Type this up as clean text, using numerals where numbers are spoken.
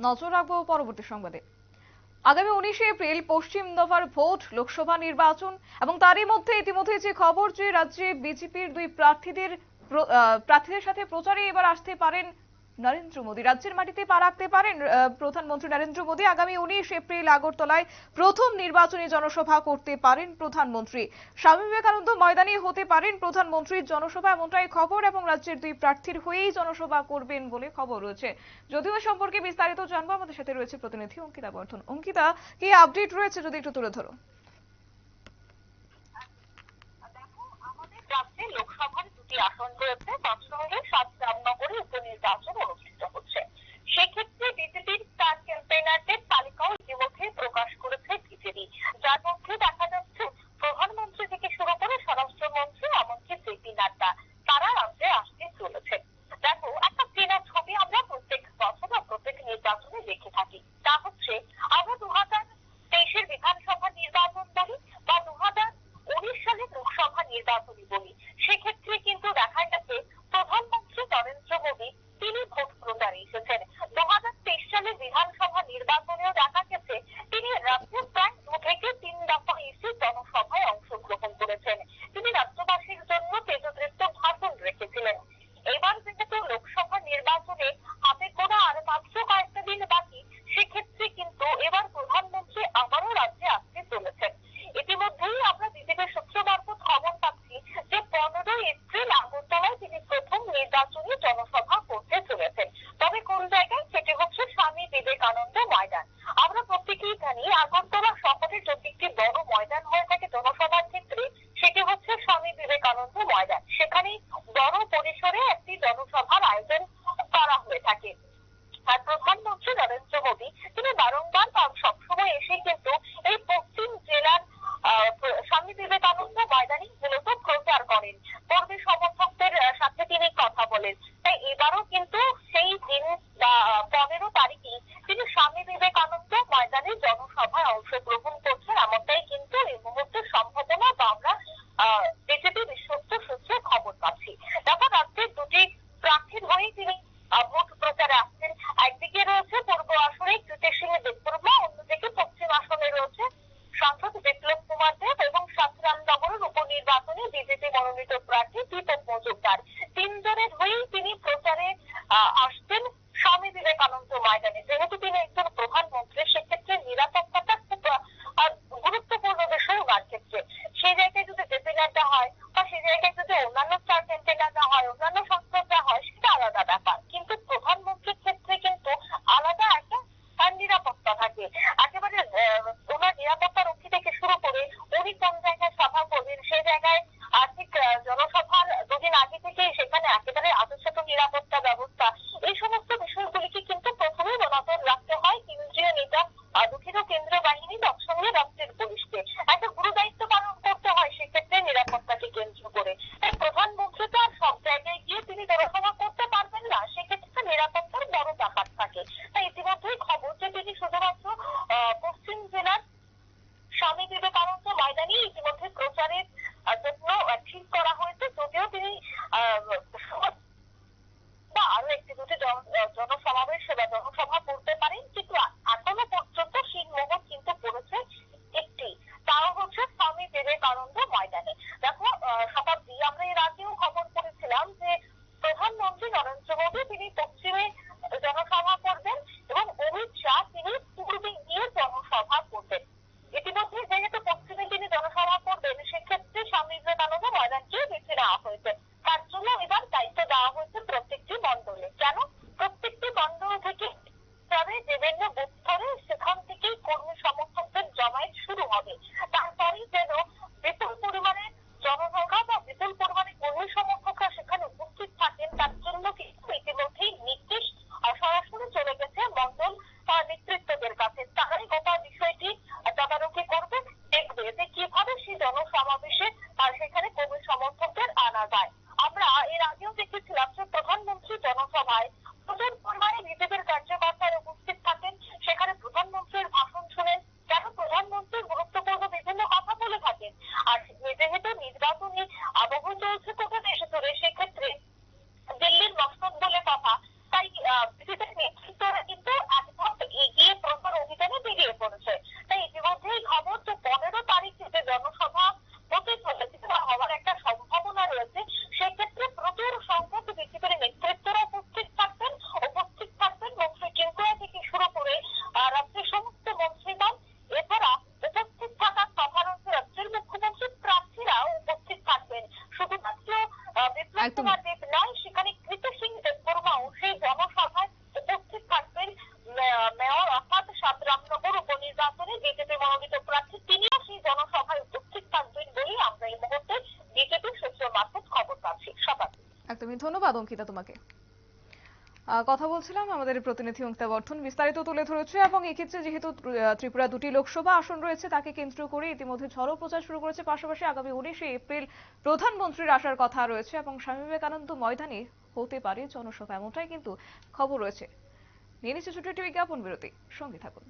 নজর রাখবো পরবর্তী সংবাদে। আগামী 19শে এপ্রিল পশ্চিম দফার ভোট, লোকসভা নির্বাচন এবং তারই মধ্যে ইতিমধ্যে যে খবর যে রাজ্যে বিজেপির দুই প্রার্থীদের সাথে প্রচারে এবার আসতে পারেন নরেন্দ্র মোদী। রাজ্যের মাটিতে পা রাখতে পারেন প্রধানমন্ত্রী নরেন্দ্র মোদী। আগামী 19 এপ্রিল আগরতলায় প্রথম নির্বাচনী জনসভা করতে পারেন প্রধানমন্ত্রী। স্বামী বিবেকানন্দ ময়দানে হতে পারেন প্রধানমন্ত্রীর জনসভা, এমনটাই খবর, এবং রাজ্যের দুই প্রার্থীর হয়েই জনসভা করবেন বলে খবর রয়েছে। যদিও এ সম্পর্কে বিস্তারিত জানবো, আমাদের সাথে রয়েছে প্রতিনিধি অঙ্কিতা বর্ধন। অঙ্কিতা, কি আপডেট রয়েছে যদি একটু তুলে ধরো। রাজ্যে লোকসভার দুটি আসন রয়েছে, তার সঙ্গে 7 রামনগরে উপনির্বাচন অনুষ্ঠিত হচ্ছে। সেক্ষেত্রে বিজেপির স্টার ক্যাম্পেইনারদের তালিকাও ইতিমধ্যে প্রকাশ করেছে বিজেপি, যার মধ্যে দেখা যাচ্ছে প্রধানমন্ত্রী থেকে শুরু করে স্বরাষ্ট্রমন্ত্রী এমনকি জেপি নাড্ডা, তারা রাজ্যে আসতে চলেছে। দেখো, একটা চেনা ছবি আমরা প্রত্যেক বছর বা প্রত্যেক নির্বাচনে দেখে থাকি, তা হচ্ছে আমরা 2023-এর বিধানসভা নির্বাচন বলি বা 2019 সালের লোকসভা নির্বাচনী বলি, সেক্ষেত্রে কিন্তু দেখা গেছে প্রধানমন্ত্রী নরেন্দ্র মোদী তিনি ভোট প্রচারে এসেছেন। 2023 সালের বিধানসভা নির্বাচনেও দেখা গেছে তিনি রাজ্যে প্রায় 2 থেকে 3 দফা এসে জনসভায় অংশগ্রহণ করেছেন। তিনি রাজ্যবাসীর জন্য তেজদৃপ্ত ভাষণ রেখেছিলেন। এবার যেহেতু লোকসভা নির্বাচনে হাতে গোনা আর মাত্র কয়েকটা দিন বাকি, সেক্ষেত্রে কিন্তু এবার প্রধানমন্ত্রী আবারও রাজ্যে আসতে চলেছেন। ইতিমধ্যেই আমরা বিজেপির সূত্র মারফত খবর পাচ্ছি যে 15 এপ্রিল আগরতলায় তিনি প্রথম নির্বাচনী জনসভা করতে চলেছেন। তবে কোন জায়গায়, সেটি হচ্ছে স্বামী বিবেকানন্দ ময়দান। আমরা প্রত্যেকেই জানি আগরতলা শহরের যদি একটি বড় ময়দান হয়ে থাকে জনসভার ক্ষেত্রে, সেটি হচ্ছে স্বামী বিবেকানন্দ ময়দান। সেখানে বড় পরিসরে একটি জনসভার আয়োজন করা হয়ে থাকে। আর প্রধানমন্ত্রী নরেন্দ্র মোদী তিনি বারংবার সবসময় এসে কিন্তু এই পশ্চিম জেলার স্বামী বিবেকানন্দ ময়দানে মূলত প্রচার করেন, কর্মী সমর্থকদের সাথে তিনি কথা বলেন। তাই এবারও কিন্তু সেই দিন বা 15 তারিখে তিনি স্বামী বিবেকানন্দ ময়দানে জনসভায় অংশগ্রহণ করছেন, এমনটাই কিন্তু এই মুহূর্তে সম্ভাবনা বা আমরা বিজেপি বিশ্বস্ত সূত্রে খবর পাচ্ছি। তারপর রাজ্যের দুটি প্রার্থীর হয়ে তিনি ভোট প্রচারে আসছেন। একদিকে রয়েছে পূর্ব আসনে কৃতি সিং দেববর্মা, অন্যদিকে পশ্চিম আসনে রয়েছে সাংসদ বিপ্লব কুমার দেব এবং 7 রামনগরের উপনির্বাচনে বিজেপি মনোনীত প্রার্থী দীপক মজুমদার। 3 জনের হয়েই তিনি প্রচারে আসছেন স্বামী বিবেকানন্দ ময়দানে। যেহেতু তিনি একজন প্রধানমন্ত্রী, সেক্ষেত্রে নিরাপত্তাটা খুব গুরুত্বপূর্ণ বিষয় ওনার ক্ষেত্রে। সেই জায়গায় যদি জেপি নাড্ডা হয় বা সেই জায়গায় যদি অন্যান্য স্টার ক্যাম্পেইনাররা হয়, অন্যান্য সাংসদরা হয়, সেটা আলাদা ব্যাপার। কিন্তু প্রধানমন্ত্রীর ক্ষেত্রে কিন্তু আলাদা একটা নিরাপত্তা থাকে। একেবারে ওনার নিরাপত্তা রক্ষী থেকে শুরু করে উনি কোন জায়গায় সভা করবেন, সেই জায়গায় ঠিক জনসভার দুদিন আগে থেকে সেখানে একেবারে আদর্শত নিরাপত্তা ব্যবস্থা, এই সমস্ত বিষয়গুলিকে কিন্তু প্রথমেই নজর রাখতে হয় কেন্দ্রীয় নেতা, দুঃখিত কেন্দ্রীয় বাহিনী, তৎসঙ্গে রাষ্ট্রের পুলিশকে একটা গুরু দায়িত্ব পালন করতে হয় সেক্ষেত্রে নিরাপত্তাকে কেন্দ্র করে। তাই প্রধানমন্ত্রী তো আর সব জায়গায় গিয়ে তিনি জনসভা করতে পারবেন না, সেক্ষেত্রে নিরাপত্তার বড় ব্যাপার থাকে। তাই ইতিমধ্যেই খবর যে তিনি শুধুমাত্র পশ্চিম জেলার স্বামী বিবেকানন্দ ময়দানে ইতিমধ্যে প্রচারের জন্য ঠিক করা হয়েছে। যদিও তিনি আরো একটি দুটি জনসমাবেশ বা জনসভা করতে পারেন, কিন্তু এখনো পর্যন্ত সিংমোহর কিন্তু পড়েছে একটি, তাও হচ্ছে স্বামী বিবেকানন্দ ময়দানে। দেখো, শতাব্দী, আমরা এর আগেও খবর করেছিলাম যে প্রধানমন্ত্রী নরেন্দ্র মোদী তিনি পশ্চিমে জনসভা করবেন এবং অমিত শাহ তিনি পূর্বে গিয়ে জনসভা করবেন। ইতিমধ্যে যেহেতু পশ্চিমে তিনি জনসভা করবেন, সেক্ষেত্রে স্বামী বিবেকানন্দ ময়দানকে বেছে নেওয়া হয়েছে। তার জন্য এবার দায়িত্ব দেওয়া হয়েছে প্রত্যেকটি মন্ডলে। কেন? প্রত্যেকটি মন্ডল থেকে ধন্যবাদ অঙ্কিতা তোমাকে। কথা বলছিলাম আমাদের প্রতিনিধি অঙ্কিতা বর্ধন বিস্তারিত তুলে ধরেছে এবং এক্ষেত্রে যেহেতু ত্রিপুরা 2টি লোকসভা আসন রয়েছে তাকে কেন্দ্র করে ইতিমধ্যে ঝড়ো প্রচার শুরু করেছে। পাশাপাশি আগামী 19শে এপ্রিল প্রধানমন্ত্রীর আসার কথা রয়েছে এবং স্বামী বিবেকানন্দ ময়দানে হতে পারে জনসভা, এমনটাই কিন্তু খবর রয়েছে। নিয়ে নিচ্ছে ছোট্ট একটি বিজ্ঞাপন বিরতি, সঙ্গে থাকুন।